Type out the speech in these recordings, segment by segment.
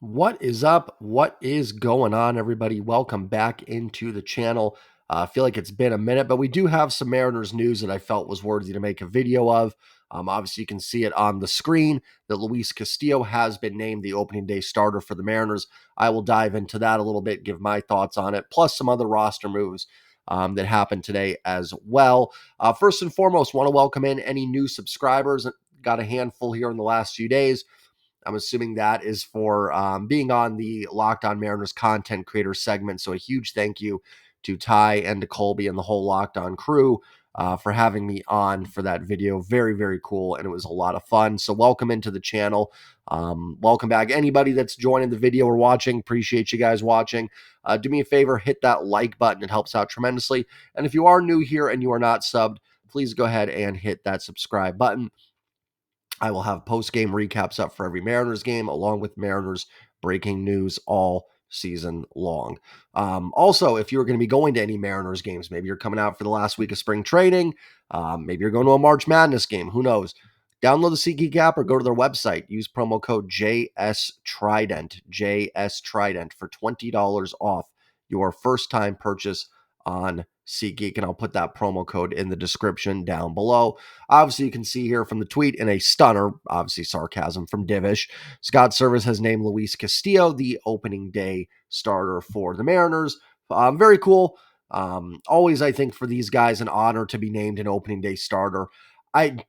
What is up? What is going on, everybody? Welcome back into the channel. I feel like it's been a minute, but we do have some Mariners news that I felt was worthy to make a video of. Obviously, you can see it on the screen that Luis Castillo has been named the opening day starter for the Mariners. I will dive into that a little bit, give my thoughts on it, plus some other roster moves that happened today as well. First and foremost, want to welcome in any new subscribers. Got a handful here in the last few days. I'm assuming that is for being on the Locked On Mariners content creator segment. So a huge thank you to Ty and to Colby and the whole Locked On crew for having me on for that video. Very, very cool. And it was a lot of fun. So welcome into the channel. Welcome back. Anybody that's joining the video or watching, appreciate you guys watching. Do me a favor, hit that like button. It helps out tremendously. And if you are new here and you are not subbed, please go ahead and hit that subscribe button. I will have post-game recaps up for every Mariners game, along with Mariners breaking news all season long. Also, if you're going to be going to any Mariners games, maybe you're coming out for the last week of spring training, maybe you're going to a March Madness game, who knows? Download the SeatGeek app or go to their website. Use promo code JS Trident for $20 off your first-time purchase on SeatGeek, and I'll put that promo code in the description down below. Obviously, you can see here from the tweet in a stunner, obviously sarcasm from Divish, Scott Service has named Luis Castillo the opening day starter for the Mariners. Very cool. Always, I think, for these guys, an honor to be named an opening day starter. I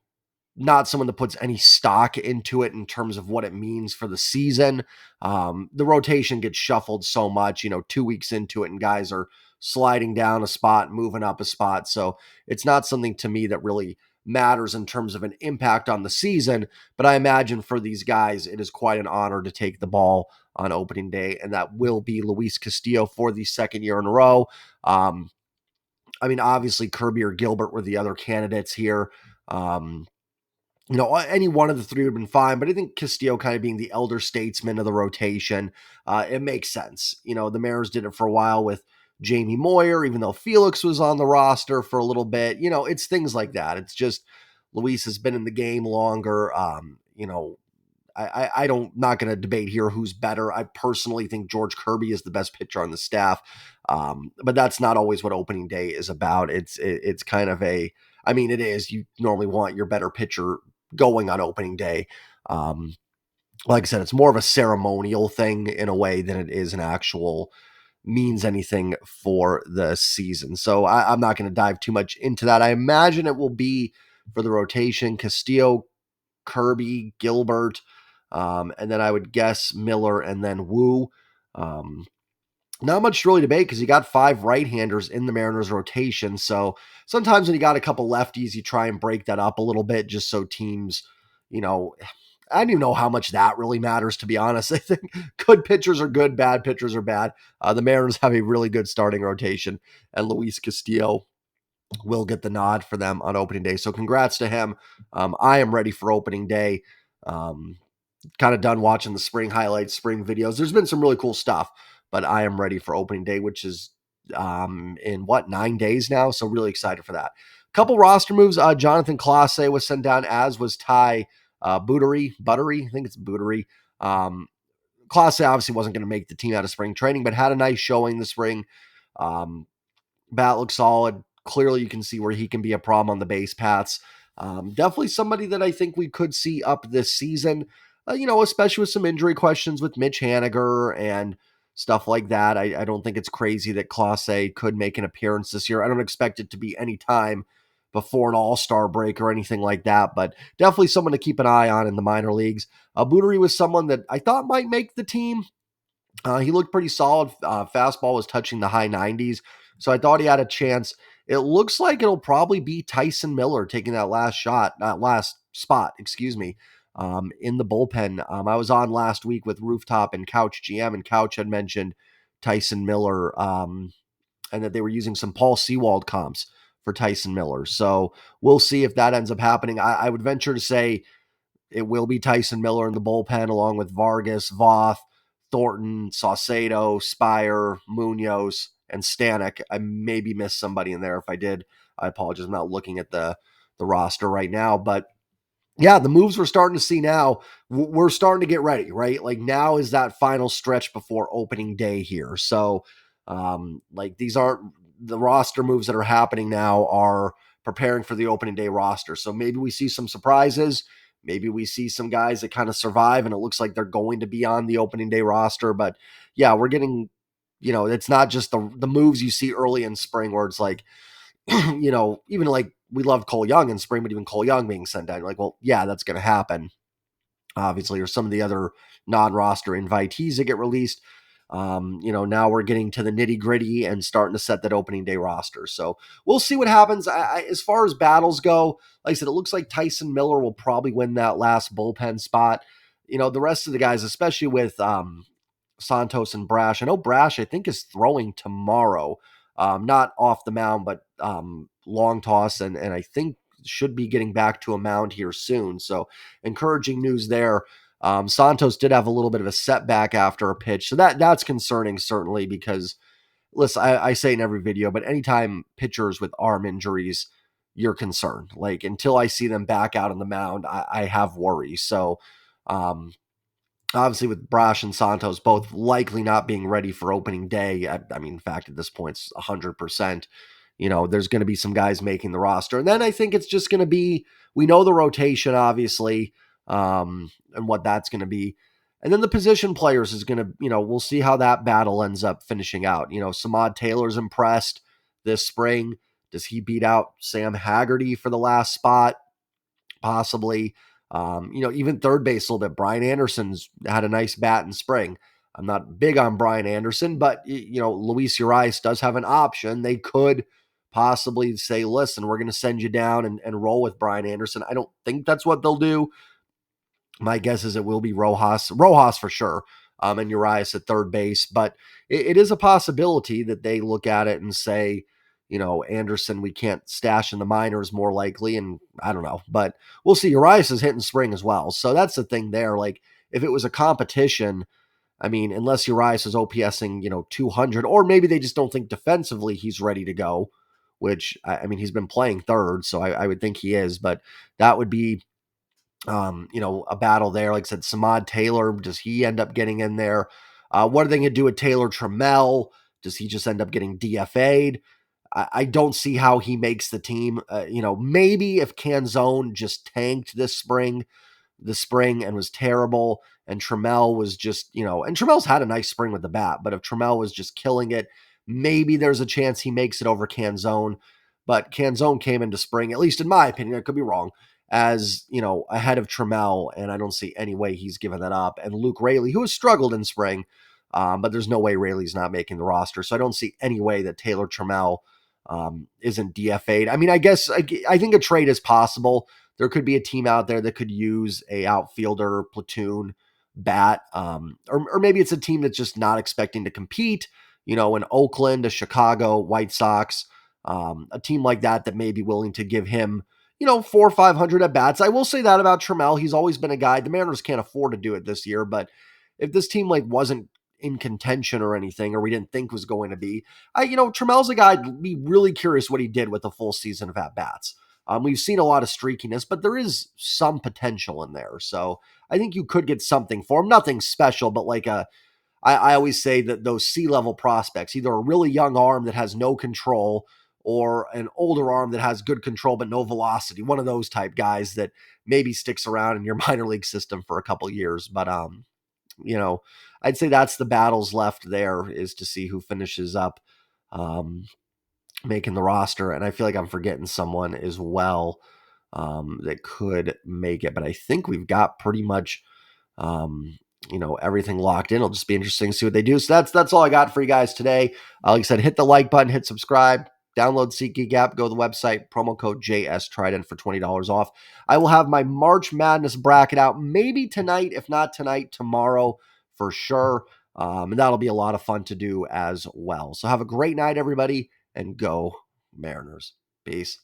not someone that puts any stock into it in terms of what it means for the season. The rotation gets shuffled so much, 2 weeks into it, and guys are sliding down a spot, moving up a spot. So it's not something to me that really matters in terms of an impact on the season. But I imagine for these guys, it is quite an honor to take the ball on opening day, and that will be Luis Castillo for the second year in a row. Obviously Kirby or Gilbert were the other candidates here. Any one of the three would have been fine, but I think Castillo kind of being the elder statesman of the rotation, it makes sense. The Mariners did it for a while with Jamie Moyer, even though Felix was on the roster for a little bit. It's things like that. It's just Luis has been in the game longer. I don't not going to debate here who's better. I personally think George Kirby is the best pitcher on the staff, but that's not always what opening day is about. It's kind of it is. You normally want your better pitcher going on opening day. Like I said, it's more of a ceremonial thing in a way than it is an actual means anything for the season. So I'm not going to dive too much into that. I imagine it will be for the rotation: Castillo, Kirby, Gilbert, and then I would guess Miller and then Wu. Not much to really debate because you got 5 right-handers in the Mariners rotation. So sometimes when you got a couple lefties, you try and break that up a little bit just so teams, I don't even know how much that really matters, to be honest. I think good pitchers are good, bad pitchers are bad. The Mariners have a really good starting rotation, and Luis Castillo will get the nod for them on opening day. So congrats to him. I am ready for opening day. Kind of done watching the spring highlights, spring videos. There's been some really cool stuff, but I am ready for opening day, which is in 9 days now. So really excited for that. Couple roster moves. Jonathan Clase was sent down, as was Ty Buttery. I think it's Buttery. Clase obviously wasn't going to make the team out of spring training, but had a nice showing this spring. Bat looks solid. Clearly, you can see where he can be a problem on the base paths. Definitely somebody that I think we could see up this season, especially with some injury questions with Mitch Haniger and stuff like that. I don't think it's crazy that Clase could make an appearance this year. I don't expect it to be any time before an all-star break or anything like that, but definitely someone to keep an eye on in the minor leagues. Buttery was someone that I thought might make the team. He looked pretty solid. Fastball was touching the high 90s, so I thought he had a chance. It looks like it'll probably be Tyson Miller taking that last spot, in the bullpen. I was on last week with Rooftop and Couch GM, and Couch had mentioned Tyson Miller, and that they were using some Paul Sewald comps for Tyson Miller. So we'll see if that ends up happening. I would venture to say it will be Tyson Miller in the bullpen, along with Vargas, Voth, Thornton, Saucedo, Spire, Munoz, and Stanek. I maybe missed somebody in there. If I did, I apologize. I'm not looking at the roster right now, but Yeah, the moves we're starting to see now, we're starting to get ready, right? Like now is that final stretch before opening day here. So, like these aren't the roster moves that are happening now are preparing for the opening day roster. So maybe we see some surprises. Maybe we see some guys that kind of survive and it looks like they're going to be on the opening day roster. But yeah, we're getting, it's not just the moves you see early in spring where it's like, even like we love Cole Young in spring, but even Cole Young being sent down, you're like, well, yeah, that's going to happen, obviously, or some of the other non-roster invitees that get released. Now we're getting to the nitty gritty and starting to set that opening day roster. So we'll see what happens. As far as battles go, like I said, it looks like Tyson Miller will probably win that last bullpen spot. The rest of the guys, especially with Santos and Brash. I know Brash, I think, is throwing tomorrow, not off the mound, but long toss, and I think should be getting back to a mound here soon. So encouraging news there. Santos did have a little bit of a setback after a pitch, so that's concerning certainly because listen, I say in every video, but anytime pitchers with arm injuries, you're concerned. Like until I see them back out on the mound, I have worries. So um, obviously with Brash and Santos both likely not being ready for opening day. I mean, in fact, at this point, it's 100%. There's going to be some guys making the roster. And then I think it's just going to be, we know the rotation, obviously, and what that's going to be. And then the position players is going to, we'll see how that battle ends up finishing out. Samad Taylor's impressed this spring. Does he beat out Sam Haggerty for the last spot? Possibly. Even third base a little bit. Brian Anderson's had a nice bat in spring. I'm not big on Brian Anderson, but Luis Urias does have an option. They could possibly say, listen, we're going to send you down and roll with Brian Anderson. I don't think that's what they'll do. My guess is it will be Rojas for sure, and Urias at third base. But it is a possibility that they look at it and say, Anderson, we can't stash in the minors more likely. And I don't know, but we'll see. Urias is hitting spring as well. So that's the thing there. Like if it was a competition, I mean, unless Urias is OPSing, 200, or maybe they just don't think defensively he's ready to go, which I mean, he's been playing third. So I would think he is, but that would be a battle there. Like I said, Samad Taylor, does he end up getting in there? What are they going to do with Taylor Trammell? Does he just end up getting DFA'd? I don't see how he makes the team. Maybe if Canzone just tanked this spring and was terrible, and Trammell was just, and Trammell's had a nice spring with the bat, but if Trammell was just killing it, maybe there's a chance he makes it over Canzone. But Canzone came into spring, at least in my opinion, I could be wrong, as ahead of Trammell, and I don't see any way he's given that up. And Luke Raley, who has struggled in spring, but there's no way Raley's not making the roster, so I don't see any way that Taylor Trammell isn't DFA'd. I mean, I guess I think a trade is possible. There could be a team out there that could use a outfielder platoon bat, or maybe it's a team that's just not expecting to compete. In Oakland, a Chicago White Sox, a team like that may be willing to give him 400 or 500 at bats. I will say that about Trammell. He's always been a guy. The Mariners can't afford to do it this year, but if this team wasn't in contention or anything, or we didn't think was going to be, Trammell's a guy. I'd be really curious what he did with a full season of at bats. We've seen a lot of streakiness, but there is some potential in there. So I think you could get something for him. Nothing special, but I always say that those C-level prospects, either a really young arm that has no control or an older arm that has good control but no velocity, one of those type guys that maybe sticks around in your minor league system for a couple years. But I'd say that's the battles left there, is to see who finishes up um, making the roster. And I feel like I'm forgetting someone as well that could make it, but I think we've got pretty much everything locked in. It'll just be interesting to see what they do. So that's all I got for you guys today. Like I said, hit the like button, hit subscribe, download SeatGeek app, go to the website, promo code JS Trident for $20 off. I will have my March Madness bracket out maybe tonight, if not tonight, tomorrow for sure. And that'll be a lot of fun to do as well. So have a great night, everybody, and go Mariners. Peace.